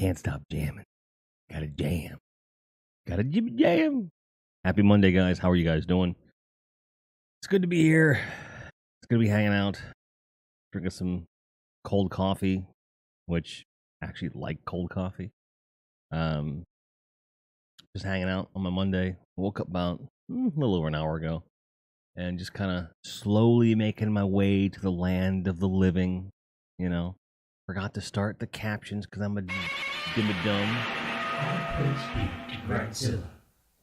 can't stop jamming. Gotta jam. Gotta jam. Happy Monday, guys. How are you guys doing? It's good to be here. It's good to be hanging out, drinking some cold coffee, which I actually like cold coffee. Um, just hanging out on my Monday. Woke up about a little over an hour ago, and just kind of slowly making my way to the land of the living. You know, forgot to start the captions because I'm a dumb. All praise be to Grindzilla.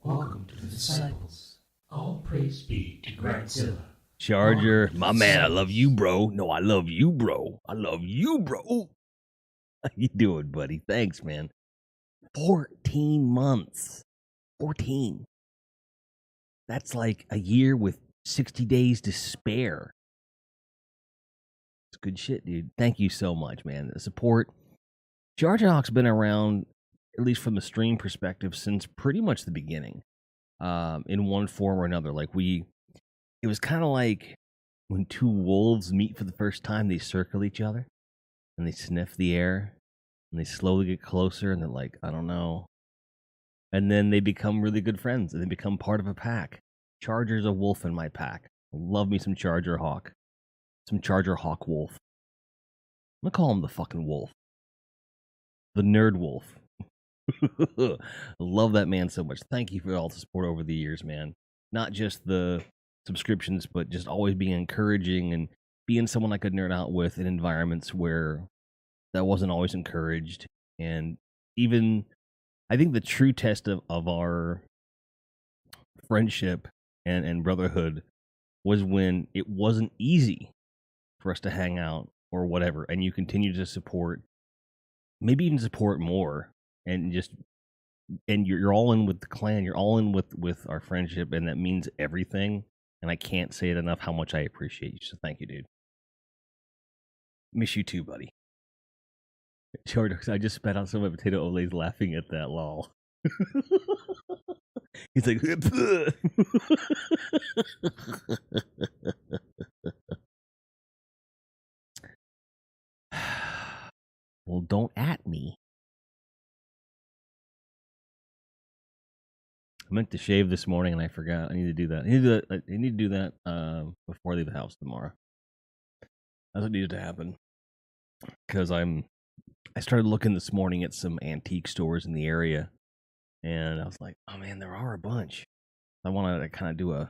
Welcome to the disciples. All praise be to Grindzilla. Charger, my man, I love you, bro. No, I love you, bro. I love you, bro. How you doing, buddy? Thanks, man. 14 months. 14. That's like a year with 60 days to spare. It's good shit, dude. Thank you so much, man. The support. Charger Hawk's been around, at least from the stream perspective, since pretty much the beginning. In one form or another. It was kind of like when two wolves meet for the first time, they circle each other and they sniff the air and they slowly get closer and they're like, I don't know. And then they become really good friends and they become part of a pack. Charger's a wolf in my pack. Love me some Charger Hawk. Some Charger Hawk wolf. I'm gonna call him the fucking wolf. The nerd wolf. Love that man so much. Thank you for all the support over the years, man. Not just the subscriptions, but just always being encouraging and being someone I could nerd out with in environments where that wasn't always encouraged. And even, I think the true test of our friendship and brotherhood was when it wasn't easy for us to hang out or whatever, and you continue to support, maybe even support more, and you're all in with the clan, you're all in with our friendship, and that means everything. And I can't say it enough how much I appreciate you. So thank you, dude. Miss you too, buddy. George, I just spat out some of my potato olays laughing at that, lol. He's like, well, don't at me. I meant to shave this morning and I forgot. I need to do that. I need to do that before I leave the house tomorrow. That's what needed to happen. Because I started looking this morning at some antique stores in the area, and I was like, oh man, there are a bunch. I wanted to kind of do a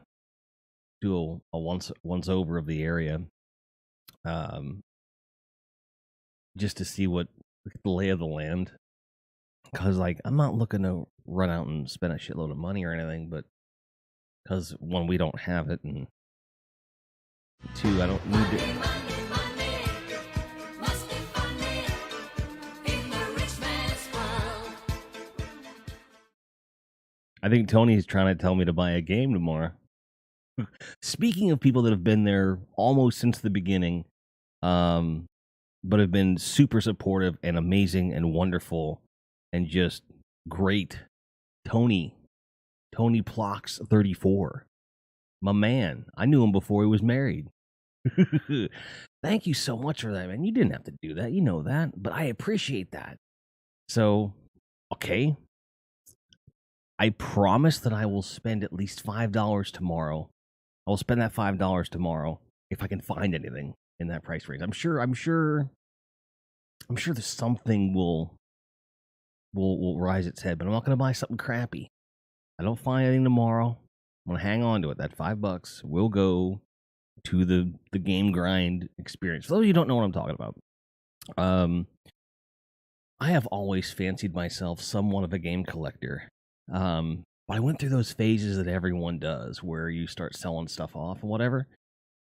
once over of the area, just to see what the lay of the land. Because like I'm not looking to run out and spend a shitload of money or anything, but because one, we don't have it, and two, I don't need it. I think Tony's trying to tell me to buy a game tomorrow. Speaking of people that have been there almost since the beginning, but have been super supportive and amazing and wonderful and just great, Tony Plox 34, my man. I knew him before he was married. Thank you so much for that, man. You didn't have to do that, you know that, but I appreciate that. So, okay. I promise that I will spend at least $5 tomorrow. I will spend that $5 tomorrow if I can find anything in that price range. I'm sure there's something will rise its head, but I'm not going to buy something crappy. I don't find anything tomorrow, I'm going to hang on to it. That $5 will go to the game grind experience. For those of you who don't know what I'm talking about, I have always fancied myself somewhat of a game collector. But I went through those phases that everyone does where you start selling stuff off and whatever,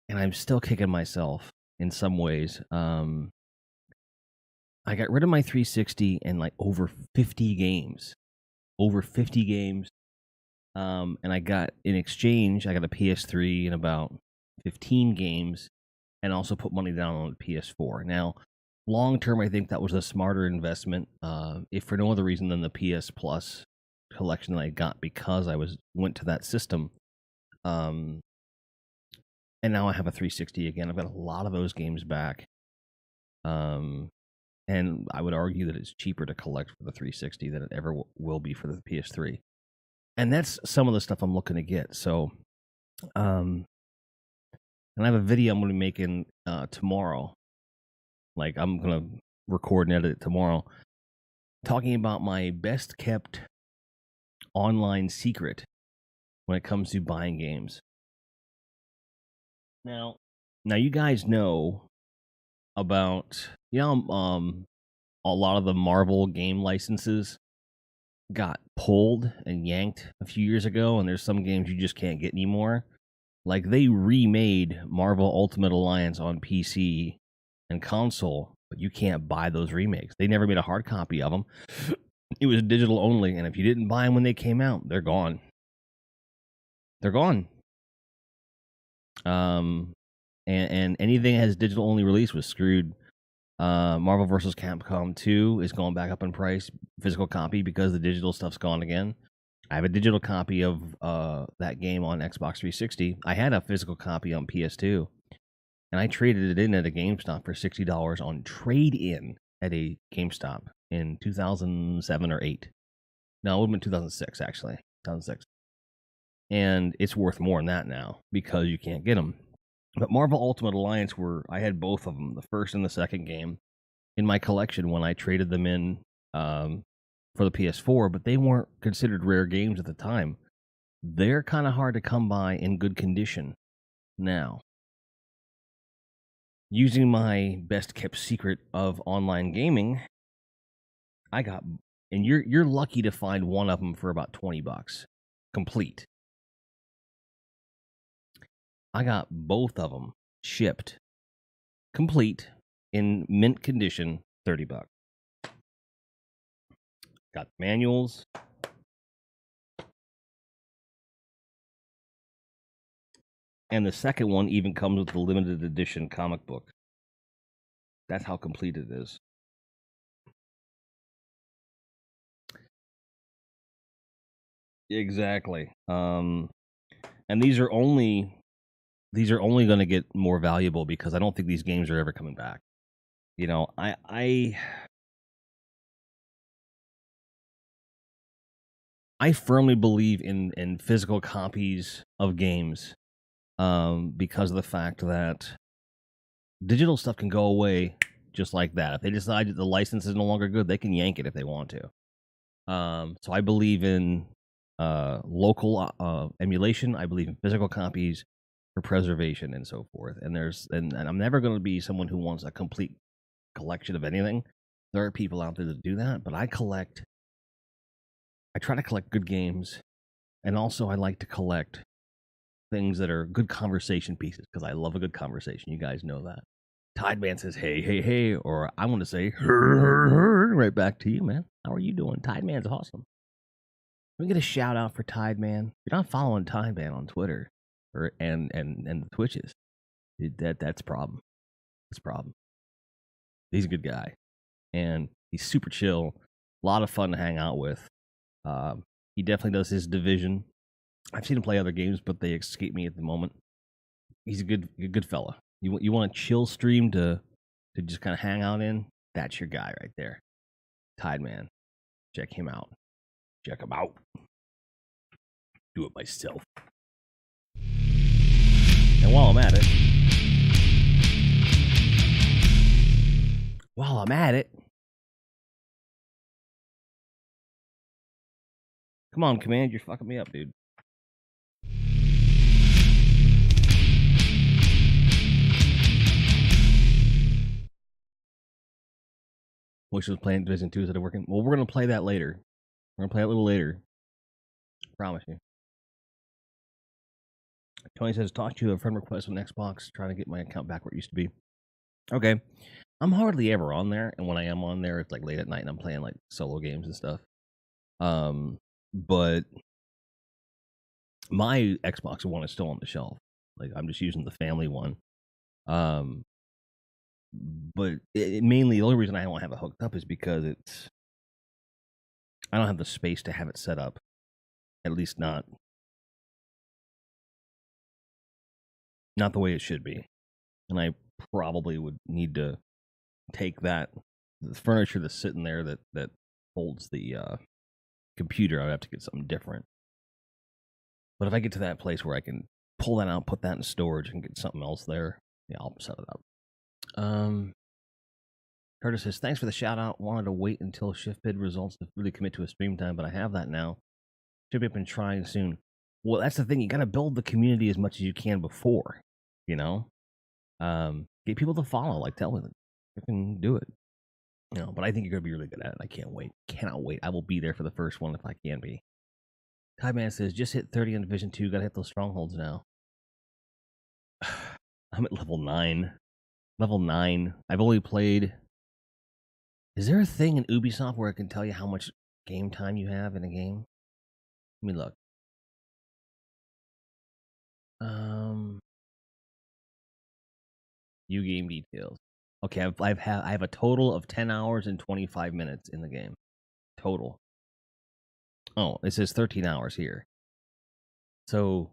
and I'm still kicking myself in some ways. I got rid of my 360 and like over 50 games. And I got, in exchange, I got a PS3 and about 15 games, and also put money down on the PS4. Now, long term, I think that was a smarter investment, if for no other reason than the PS Plus collection that I got, because I went to that system. And now I have a 360 again. I've got a lot of those games back. and I would argue that it's cheaper to collect for the 360 than it ever will be for the PS3. And that's some of the stuff I'm looking to get. So, and I have a video I'm going to be making tomorrow. Like, I'm going to record and edit it tomorrow, talking about my best kept online secret when it comes to buying games. Now, you guys know about a lot of the Marvel game licenses got pulled and yanked a few years ago, and there's some games you just can't get anymore. Like, they remade Marvel Ultimate Alliance on PC and console, but you can't buy those remakes. They never made a hard copy of them. It was digital only, and if you didn't buy them when they came out, they're gone. They're gone. And anything that has digital only release was screwed. Marvel vs. Capcom 2 is going back up in price, physical copy, because the digital stuff's gone again. I have a digital copy of that game on Xbox 360. I had a physical copy on PS2, and I traded it in at a GameStop for $60 on trade-in at a GameStop in 2007 or 8. No, it would have been 2006, actually. 2006. And it's worth more than that now because you can't get them. But Marvel Ultimate Alliance I had both of them, the first and the second game, in my collection when I traded them in for the PS4, but they weren't considered rare games at the time. They're kind of hard to come by in good condition now. Using my best kept secret of online gaming, I got, and you're lucky to find one of them for about $20 complete. I got both of them shipped complete in mint condition, $30. Got manuals. And the second one even comes with the limited edition comic book. That's how complete it is. Exactly. And these are only going to get more valuable because I don't think these games are ever coming back. You know, I firmly believe in physical copies of games because of the fact that digital stuff can go away just like that. If they decide that the license is no longer good, they can yank it if they want to. So I believe in local emulation. I believe in physical copies for preservation and so forth. And and I'm never going to be someone who wants a complete collection of anything. There are people out there that do that, but I try to collect good games, and also I like to collect things that are good conversation pieces because I love a good conversation. You guys know that. Tide Man says, hey, hey, hey, or I want to say, right back to you, man. How are you doing? Tide Man's awesome. We get a shout out for Tide Man. If you're not following Tide Man on Twitter and the Twitches, that's a problem. That's a problem. He's a good guy, and he's super chill. A lot of fun to hang out with. He definitely does his division. I've seen him play other games, but they escape me at the moment. He's a good fella. You want a chill stream to just kind of hang out in? That's your guy right there, Tide Man. Check him out. Check him out. Do it myself. And while I'm at it, come on, Command, you're fucking me up, dude. Wish was playing Division 2 instead of working. Well, we're going to play that later. We're going to play it a little later. I promise you. Tony says, talk to you. A friend request on Xbox, trying to get my account back where it used to be. Okay. I'm hardly ever on there, and when I am on there, it's like late at night and I'm playing like solo games and stuff. But my Xbox One is still on the shelf. Like, I'm just using the family one. But mainly the only reason I don't have it hooked up is because I don't have the space to have it set up. At least not the way it should be. And I probably would need to take that the furniture that's sitting there that holds the computer. I would have to get something different. But if I get to that place where I can pull that out, put that in storage, and get something else there, yeah, I'll set it up. Curtis says, thanks for the shout out. Wanted to wait until shift bid results to really commit to a stream time, but I have that now. Should be up and trying soon. Well, that's the thing. You got to build the community as much as you can before, you know? Get people to follow. Like, tell them you can do it. You know, but I think you're going to be really good at it. I can't wait. Cannot wait. I will be there for the first one if I can be. Kai Man says, just hit 30 on Division 2. Got to hit those strongholds now. I'm at level 9. Level 9. I've only played. Is there a thing in Ubisoft where it can tell you how much game time you have in a game? Let me look. You game details. Okay, I have a total of 10 hours and 25 minutes in the game. Total. Oh, it says 13 hours here. So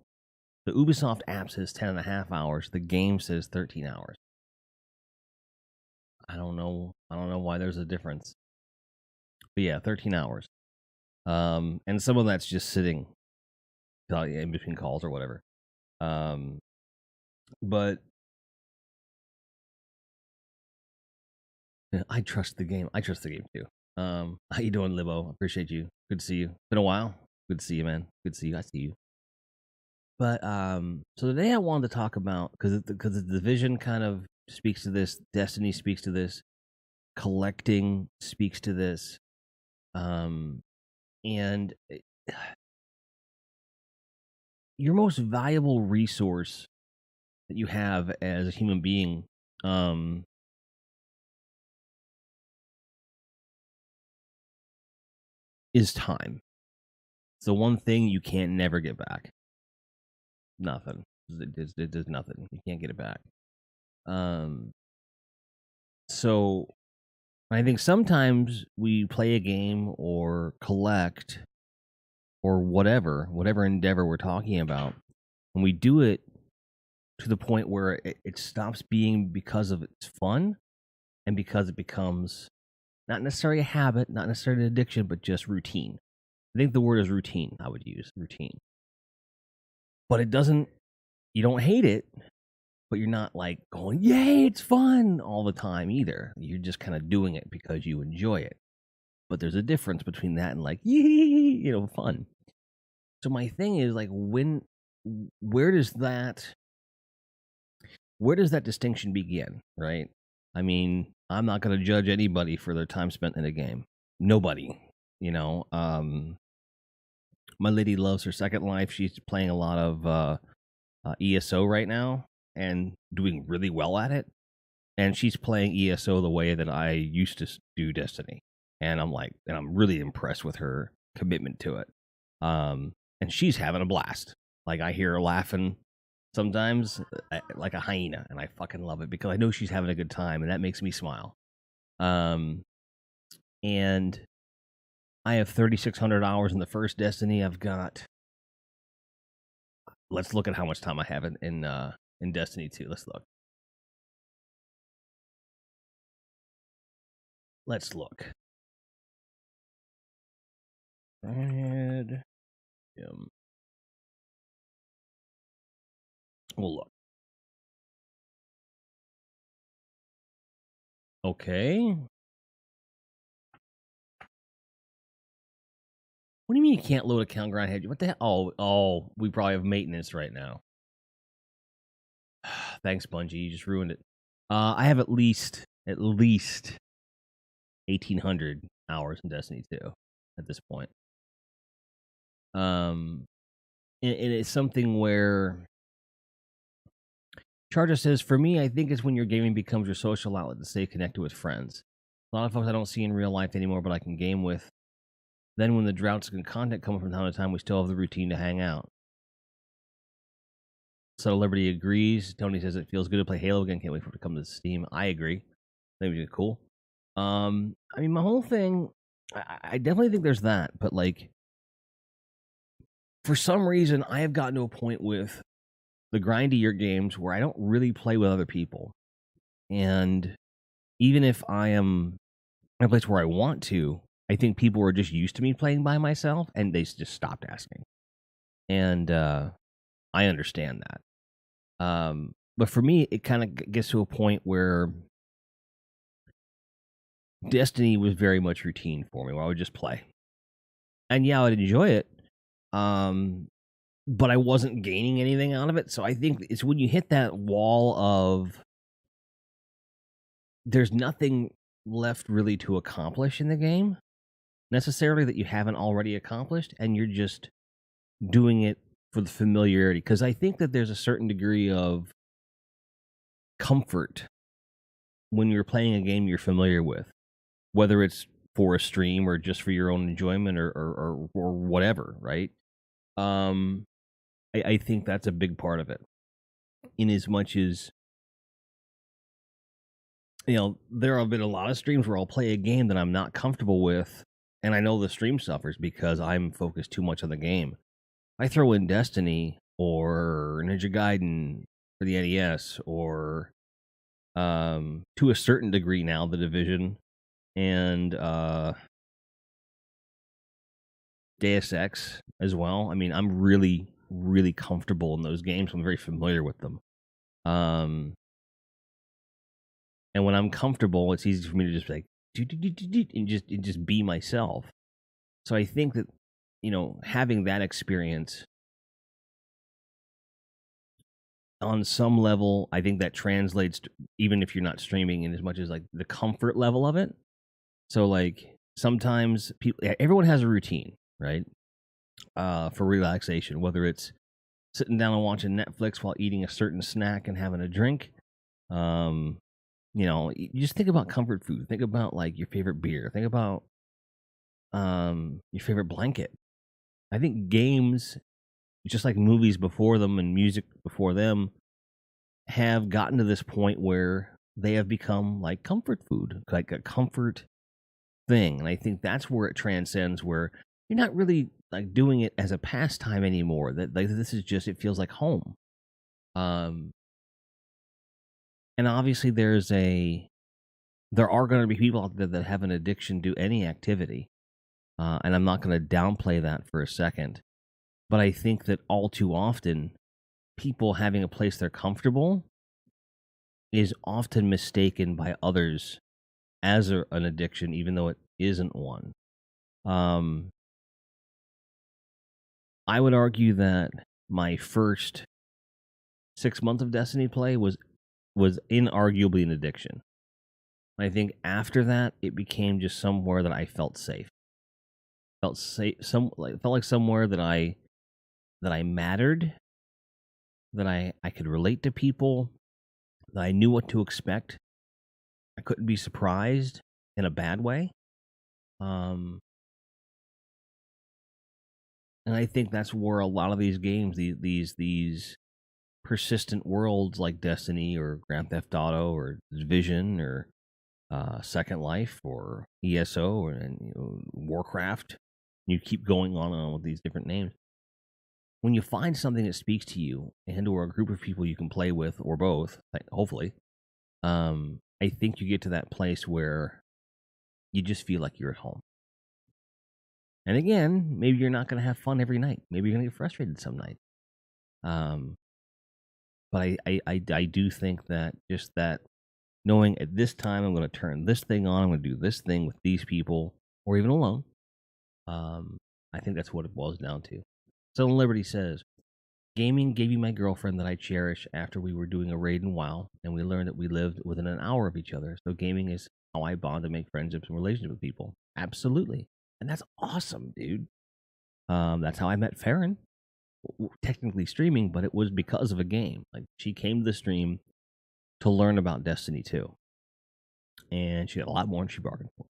the Ubisoft app says 10 and a half hours. The game says 13 hours. I don't know why there's a difference. But yeah, 13 hours. And some of that's just sitting in between calls or whatever. But I trust the game. I trust the game too. How you doing, Libo? Appreciate you. Good to see you. Been a while. Good to see you, man. Good to see you. I see you. But so today I wanted to talk about because the division kind of speaks to this. Destiny speaks to this. Collecting speaks to this. And your most valuable resource that you have as a human being, is time. It's the one thing you can't never get back. Nothing. It does nothing. You can't get it back. So I think sometimes we play a game or collect or whatever endeavor we're talking about, and we do it to the point where it stops being because of its fun and because it becomes not necessarily a habit, not necessarily an addiction, but just routine. I think the word is routine. I would use routine. But it doesn't, you don't hate it, but you're not like going, yay, it's fun all the time either. You're just kind of doing it because you enjoy it. But there's a difference between that and like, yee, fun. So my thing is like, where does that distinction begin, right? I mean, I'm not going to judge anybody for their time spent in a game. Nobody, my lady loves her Second Life. She's playing a lot of ESO right now and doing really well at it. And she's playing ESO the way that I used to do Destiny. And I'm really impressed with her commitment to it. And she's having a blast. Like, I hear her laughing sometimes like a hyena, and I fucking love it because I know she's having a good time, and that makes me smile. And I have 3,600 hours in the first Destiny. I've got. Let's look at how much time I have in Destiny 2. Let's look. Grindhead. We'll look. Okay. What do you mean you can't load account Grindhead? What the hell? Oh, we probably have maintenance right now. Thanks, Bungie. You just ruined it. I have at least 1,800 hours in Destiny 2 at this point. And it's something where Charger says, for me, I think it's when your gaming becomes your social outlet to stay connected with friends. A lot of folks I don't see in real life anymore, but I can game with. Then when the droughts and content come from time to time, we still have the routine to hang out. So Liberty agrees. Tony says it feels good to play Halo again. Can't wait for it to come to Steam. I agree. I think it's cool. I mean, my whole thing, I definitely think there's that, but like, for some reason, I have gotten to a point with the grindier games where I don't really play with other people. And even if I am in a place where I want to, I think people are just used to me playing by myself, and they just stopped asking. And I understand that. But for me, it kind of gets to a point where Destiny was very much routine for me, where I would just play. And yeah, I'd enjoy it. Um, but I wasn't gaining anything out of it. So I think it's when you hit that wall of there's nothing left really to accomplish in the game necessarily that you haven't already accomplished, and you're just doing it for the familiarity. Because I think that there's a certain degree of comfort when you're playing a game you're familiar with, whether it's for a stream or just for your own enjoyment or whatever, right? Um, I think that's a big part of it. In as much as there have been a lot of streams where I'll play a game that I'm not comfortable with, and I know the stream suffers because I'm focused too much on the game. I throw in Destiny or Ninja Gaiden for the NES, or to a certain degree now the Division and Deus Ex as well. I mean, I'm really, really comfortable in those games. I'm very familiar with them. Um, and when I'm comfortable, it's easy for me to just be like and just be myself. So I think that having that experience on some level, I think that translates to, even if you're not streaming, in as much as like the comfort level of it. So like sometimes everyone has a routine, right? For relaxation, whether it's sitting down and watching Netflix while eating a certain snack and having a drink. Um, you just think about comfort food. Think about like your favorite beer. Think about your favorite blanket. I think games, just like movies before them and music before them, have gotten to this point where they have become like comfort food, like a comfort thing. And I think that's where it transcends, where you're not really like doing it as a pastime anymore. That like this is just, it feels like home. Um, and obviously there are going to be people out there that have an addiction to any activity, and I'm not going to downplay that for a second. But I think that all too often, people having a place they're comfortable is often mistaken by others as an addiction, even though it isn't one. Um, I would argue that my first 6 months of Destiny play was inarguably an addiction. I think after that, it became just somewhere that I felt safe. Felt safe, felt like somewhere that I mattered, that I could relate to people, that I knew what to expect. I couldn't be surprised in a bad way. Um, and I think that's where a lot of these games, these persistent worlds like Destiny or Grand Theft Auto or Division or Second Life or ESO or Warcraft, you keep going on and on with these different names. When you find something that speaks to you and or a group of people you can play with or both, hopefully, I think you get to that place where you just feel like you're at home. And again, maybe you're not going to have fun every night. Maybe you're going to get frustrated some night. Um, but I do think that just that knowing at this time I'm going to turn this thing on, I'm going to do this thing with these people, or even alone. Um, I think that's what it boils down to. So Liberty says, gaming gave me my girlfriend that I cherish after we were doing a raid in WoW, and we learned that we lived within an hour of each other. So gaming is how I bond and make friendships and relationships with people. Absolutely. And that's awesome, dude. That's how I met Farron. Technically streaming, but it was because of a game. Like she came to the stream to learn about Destiny 2. And she had a lot more than she bargained for.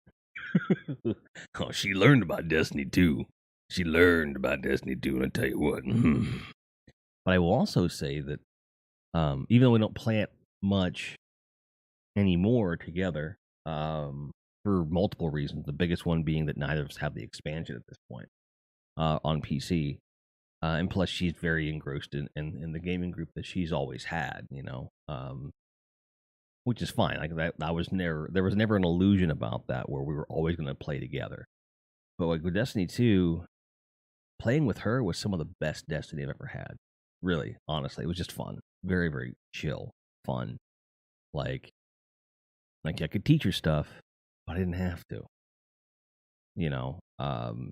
Oh, she learned about Destiny 2. She learned about Destiny 2, and I tell you what. But I will also say that even though we don't play it much anymore together, for multiple reasons, the biggest one being that neither of us have the expansion at this point on PC. And plus, she's very engrossed in the gaming group that she's always had, which is fine. Like that was never there was never an illusion about that where we were always going to play together. But like with Destiny 2, playing with her was some of the best Destiny I've ever had. Really, honestly, it was just fun. Very, very chill, fun. Like, like I could teach her stuff, but I didn't have to.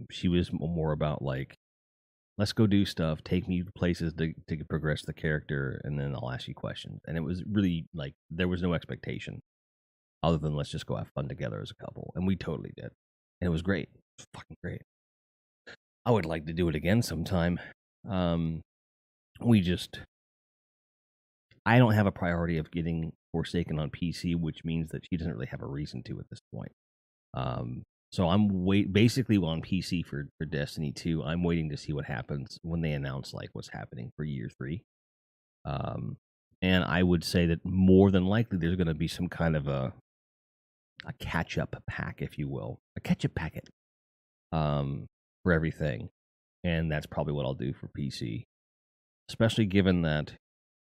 She was more about like, let's go do stuff, take me places to progress the character, and then I'll ask you questions. And it was really like there was no expectation other than let's just go have fun together as a couple, and we totally did, and it was great. It was fucking great. I would like to do it again sometime. Um, we just I don't have a priority of getting Forsaken on PC, which means that she doesn't really have a reason to at this point. So I'm basically on PC for Destiny 2. I'm waiting to see what happens when they announce like what's happening for year 3. And I would say that more than likely there's going to be some kind of a catch up pack, if you will, a catch up packet for everything, and that's probably what I'll do for PC, especially given that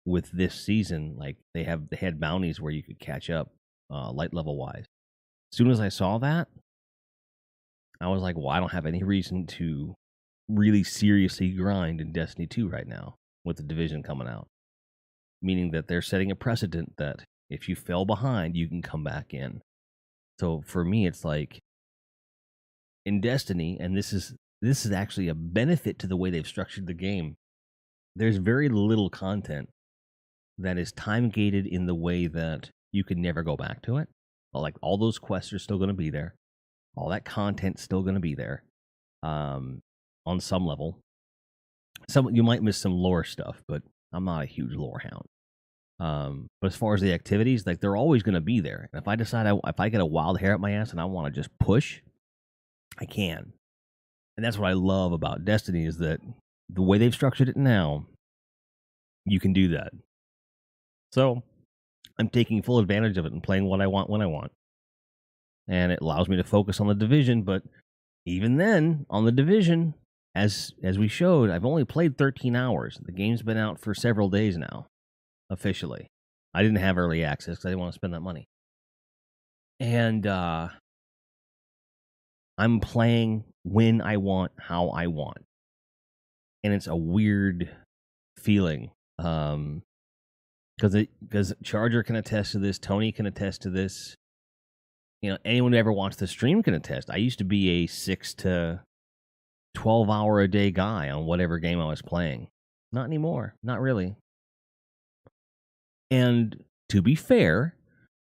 with this season, like they had bounties where you could catch up light level wise. As soon as I saw that, I was like, well, I don't have any reason to really seriously grind in Destiny 2 right now with the division coming out. Meaning that they're setting a precedent that if you fell behind, you can come back in. So for me, it's like in Destiny, and this is actually a benefit to the way they've structured the game. There's very little content that is time gated in the way that you can never go back to it. Like all those quests are still going to be there. All that content's still going to be there, on some level. Some you might miss some lore stuff, but I'm not a huge lore hound. But as far as the activities, like they're always going to be there. And if I decide if I get a wild hair up my ass and I want to just push, I can. And that's what I love about Destiny is that the way they've structured it now, you can do that. So I'm taking full advantage of it and playing what I want when I want. And it allows me to focus on the division, but even then, on the division, as we showed, I've only played 13 hours. The game's been out for several days now, officially. I didn't have early access because I didn't want to spend that money. And I'm playing when I want, how I want. And it's a weird feeling. Because Charger can attest to this, Tony can attest to this. Anyone who ever wants to stream can attest. I used to be a 6 to 12 hour a day guy on whatever game I was playing. Not anymore. Not really. And to be fair,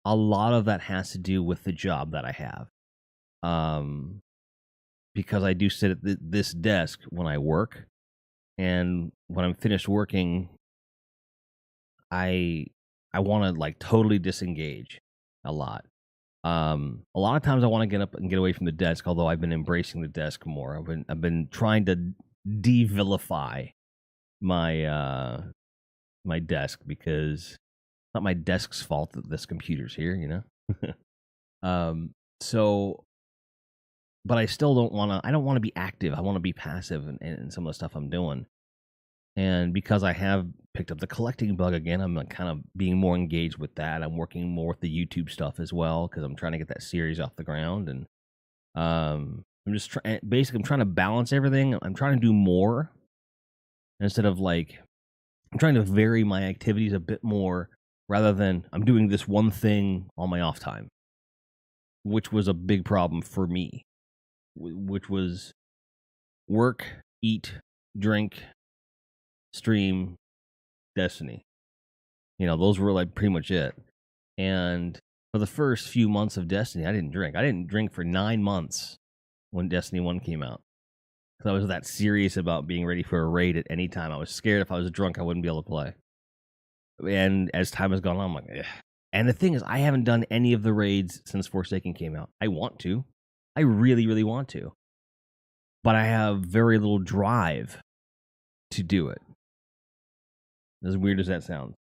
a lot of that has to do with the job that I have. Because I do sit at this desk when I work, and when I'm finished working, I want to like totally disengage a lot. A lot of times I want to get up and get away from the desk, although I've been embracing the desk more. I've been trying to de-vilify my my desk because it's not my desk's fault that this computer's here. So but I still I don't want to be active. I want to be passive in some of the stuff I'm doing. And because I have picked up the collecting bug again, I'm kind of being more engaged with that. I'm working more with the YouTube stuff as well because I'm trying to get that series off the ground. And I'm just basically I'm trying to balance everything. I'm trying to do more instead of like I'm trying to vary my activities a bit more rather than I'm doing this one thing on my off time, which was a big problem for me, which was work, eat, drink, stream, Destiny. Those were like pretty much it. And for the first few months of Destiny, I didn't drink. I didn't drink for 9 months when Destiny 1 came out. Because I was that serious about being ready for a raid at any time. I was scared if I was drunk, I wouldn't be able to play. And as time has gone on, I'm like, ugh. And the thing is, I haven't done any of the raids since Forsaken came out. I want to. I really, really want to. But I have very little drive to do it. As weird as that sounds.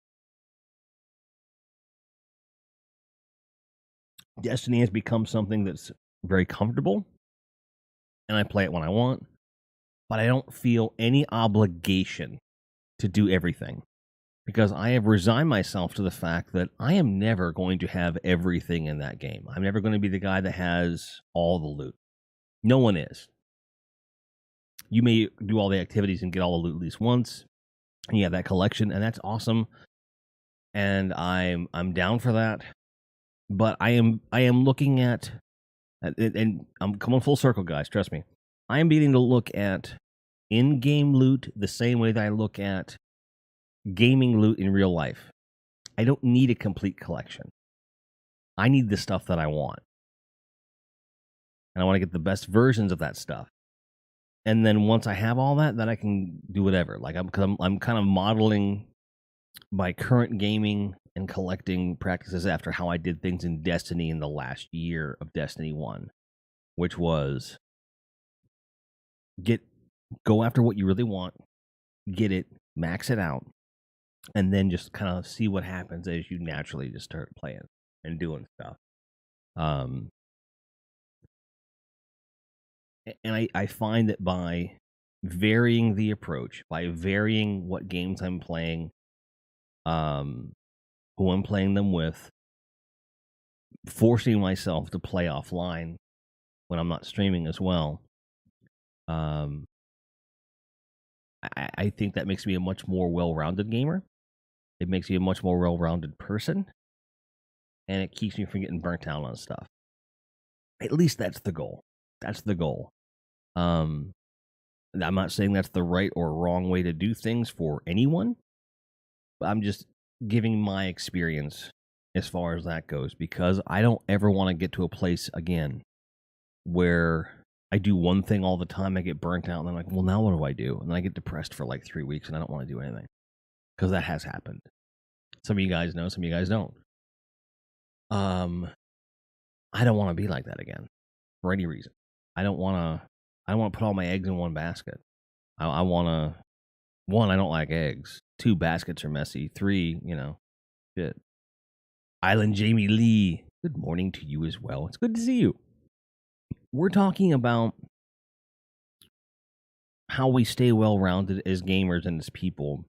Destiny has become something that's very comfortable, and I play it when I want, but I don't feel any obligation to do everything. because I have resigned myself to the fact that I am never going to have everything in that game. I'm never going to be the guy that has all the loot. No one is. You may do all the activities and get all the loot at least once. And you have that collection, and that's awesome. And I'm down for that. But I am looking at, and I'm coming full circle, guys. Trust me. I am beginning to look at in-game loot the same way that I look at gaming loot in real life. I don't need a complete collection. I need the stuff that I want. And I want to get the best versions of that stuff. And then once I have all that, then I can do whatever. Like I'm kind of modeling my current gaming and collecting practices after how I did things in Destiny in the last year of Destiny 1, which was go after what you really want, get it, max it out, and then just kind of see what happens as you naturally just start playing and doing stuff. Um, and I find that by varying the approach, by varying what games I'm playing, who I'm playing them with, forcing myself to play offline when I'm not streaming as well, um, I think that makes me a much more well-rounded gamer. It makes me a much more well-rounded person, and it keeps me from getting burnt out on stuff. At least that's the goal. That's the goal. I'm not saying that's the right or wrong way to do things for anyone, but I'm just giving my experience as far as that goes, because I don't ever want to get to a place again where I do one thing all the time, I get burnt out, and I'm like, well, now what do I do? And then I get depressed for like 3 weeks and I don't want to do anything, because that has happened. Some of you guys know, some of you guys don't. I don't want to be like that again for any reason. I don't want to put all my eggs in one basket. I want to, one, I don't like eggs. Two, baskets are messy. Three, shit. Island Jamie Lee, good morning to you as well. It's good to see you. We're talking about how we stay well rounded as gamers and as people.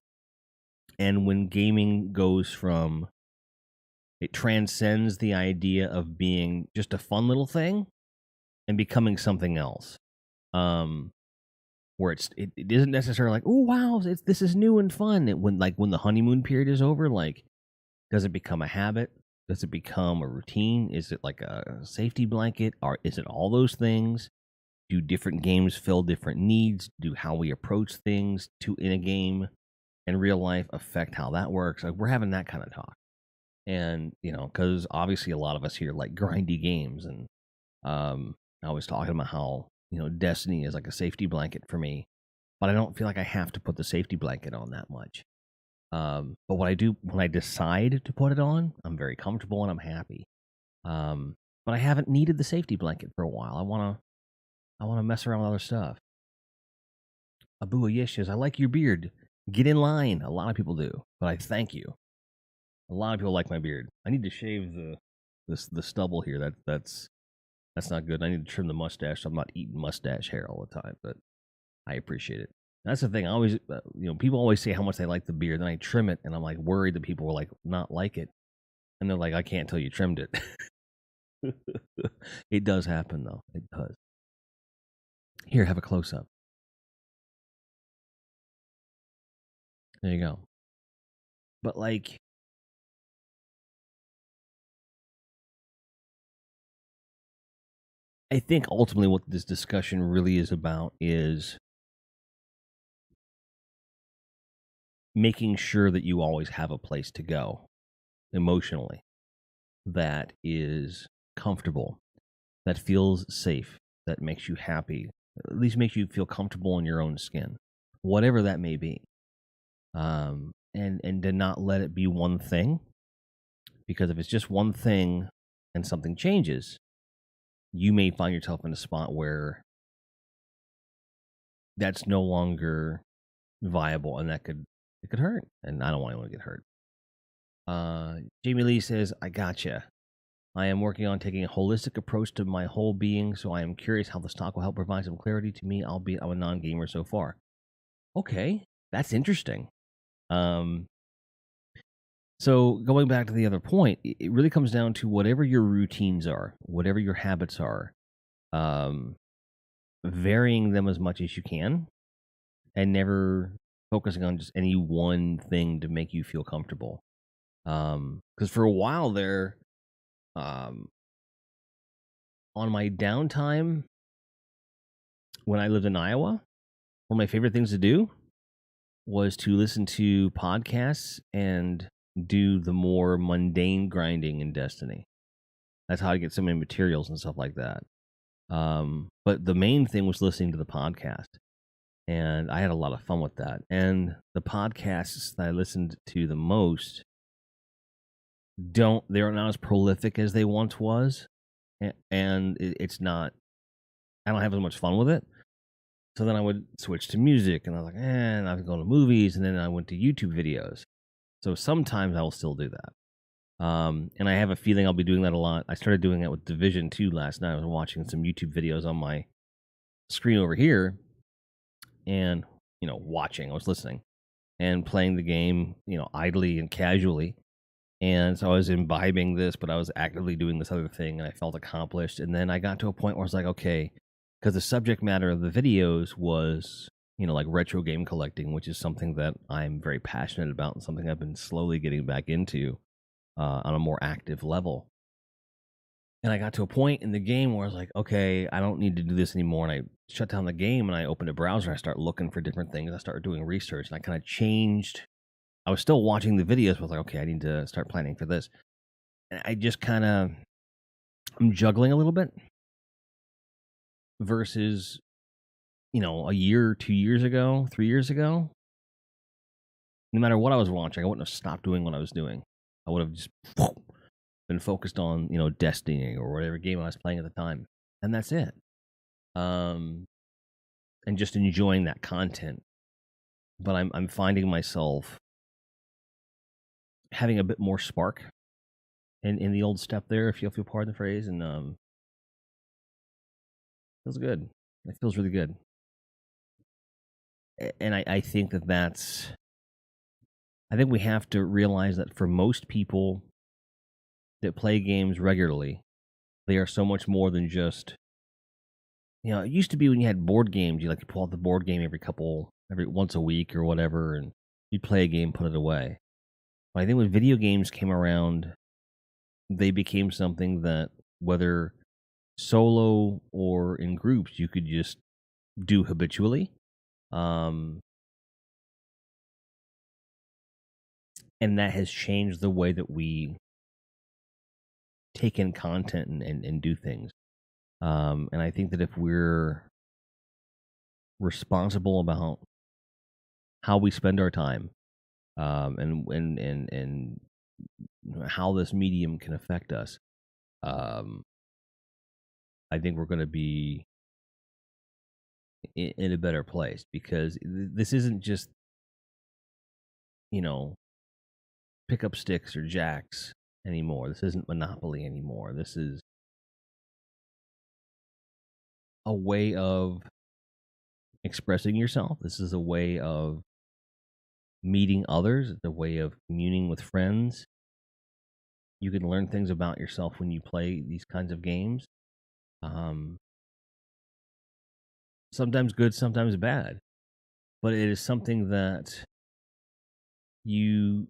And when gaming goes from, it transcends the idea of being just a fun little thing and becoming something else. Where it isn't necessarily like, oh wow, this is new and fun. When the honeymoon period is over, like, does it become a habit? Does it become a routine? Is it like a safety blanket? Or is it all those things? Do different games fill different needs? Do how we approach things in a game in real life affect how that works? Like, we're having that kind of talk. And, because obviously a lot of us here like grindy games. And I was talking about how, Destiny is like a safety blanket for me, but I don't feel like I have to put the safety blanket on that much. But what I do when I decide to put it on, I'm very comfortable and I'm happy. But I haven't needed the safety blanket for a while. I wanna mess around with other stuff. Abu Ayish says, I like your beard. Get in line. A lot of people do, but I thank you. A lot of people like my beard. I need to shave the stubble here. That's not good. I need to trim the mustache so I'm not eating mustache hair all the time, but I appreciate it. That's the thing. I always, people always say how much they like the beard, then I trim it, and I'm like worried that people will like not like it, and they're like, I can't tell you trimmed it. It does happen though. It does. Here, have a close up. There you go. But like, I think ultimately what this discussion really is about is making sure that you always have a place to go emotionally that is comfortable, that feels safe, that makes you happy, at least makes you feel comfortable in your own skin, whatever that may be. And to not let it be one thing, because if it's just one thing and something changes, you may find yourself in a spot where that's no longer viable, and it could hurt. And I don't want anyone to get hurt. Jamie Lee says, I gotcha. I am working on taking a holistic approach to my whole being, so I am curious how this talk will help provide some clarity to me, albeit I'm a non-gamer so far. Okay, that's interesting. So going back to the other point, it really comes down to whatever your routines are, whatever your habits are, um, varying them as much as you can, and never focusing on just any one thing to make you feel comfortable. Because for a while there, um, on my downtime when I lived in Iowa, one of my favorite things to do was to listen to podcasts and do the more mundane grinding in Destiny. That's how I get so many materials and stuff like that. But the main thing was listening to the podcast, and I had a lot of fun with that. And the podcasts that I listened to the most they're not as prolific as they once was, and it's not. I don't have as much fun with it. So then I would switch to music, and I was like, and I would go to movies, and then I went to YouTube videos. So sometimes I will still do that. And I have a feeling I'll be doing that a lot. I started doing that with Division 2 last night. I was watching some YouTube videos on my screen over here, and watching. I was listening and playing the game, idly and casually. And so I was imbibing this, but I was actively doing this other thing, and I felt accomplished. And then I got to a point where I was like, okay, because the subject matter of the videos was, like retro game collecting, which is something that I'm very passionate about and something I've been slowly getting back into on a more active level. And I got to a point in the game where I was like, okay, I don't need to do this anymore. And I shut down the game and I opened a browser and I started looking for different things. I started doing research and I kind of changed. I was still watching the videos, but I was like, okay, I need to start planning for this. And I just kind of, I'm juggling a little bit versus, a year, 2 years ago, 3 years ago. No matter what I was watching, I wouldn't have stopped doing what I was doing. I would have just been focused on, Destiny or whatever game I was playing at the time. And that's it. And just enjoying that content. But I'm finding myself having a bit more spark in the old step there, if you'll pardon the phrase, and feels good. It feels really good. And I think I think we have to realize that for most people that play games regularly, they are so much more than just, it used to be when you had board games, you pull out the board game every once a week or whatever, and you'd play a game, put it away. But I think when video games came around, they became something that, whether solo or in groups, you could just do habitually. Um, and that has changed the way that we take in content and do things. And I think that if we're responsible about how we spend our time, and how this medium can affect us, um, I think we're going to be in a better place, because this isn't just, you know pick up sticks or jacks anymore. This isn't Monopoly anymore. This is a way of expressing yourself. This is a way of meeting others. It's a way of communing with friends. You can learn things about yourself when you play these kinds of games. Um, Sometimes good, sometimes bad, but it is something that you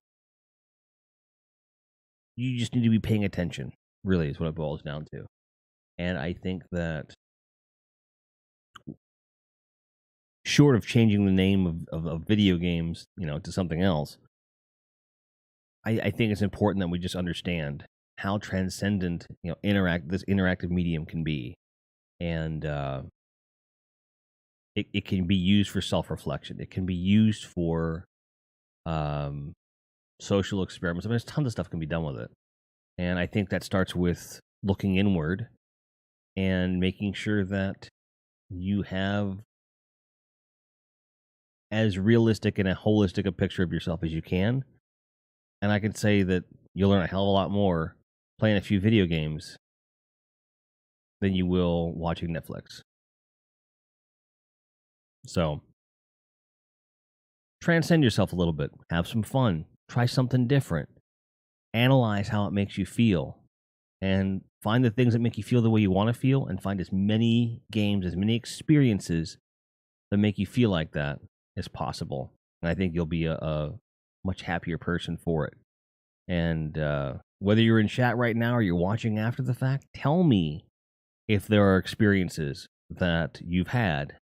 you just need to be paying attention. Really, is what it boils down to. And I think that, short of changing the name of video games, to something else, I think it's important that we just understand how transcendent, this interactive medium can be, and it can be used for self reflection. It can be used for um, social experiments. I mean, there's tons of stuff can be done with it, and I think that starts with looking inward and making sure that you have as realistic and a holistic a picture of yourself as you can. And I can say that you'll learn a hell of a lot more playing a few video games than you will watching Netflix. So transcend yourself a little bit, have some fun, try something different. analyze how it makes you feel, and find the things that make you feel the way you want to feel, and find as many games, as many experiences that make you feel like that as possible. And I think you'll be a much happier person for it. And whether you're in chat right now or you're watching after the fact, tell me if there are experiences that you've had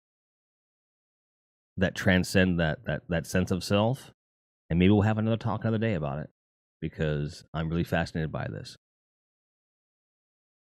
that transcend that sense of self. And maybe we'll have another talk another day about it, because I'm really fascinated by this.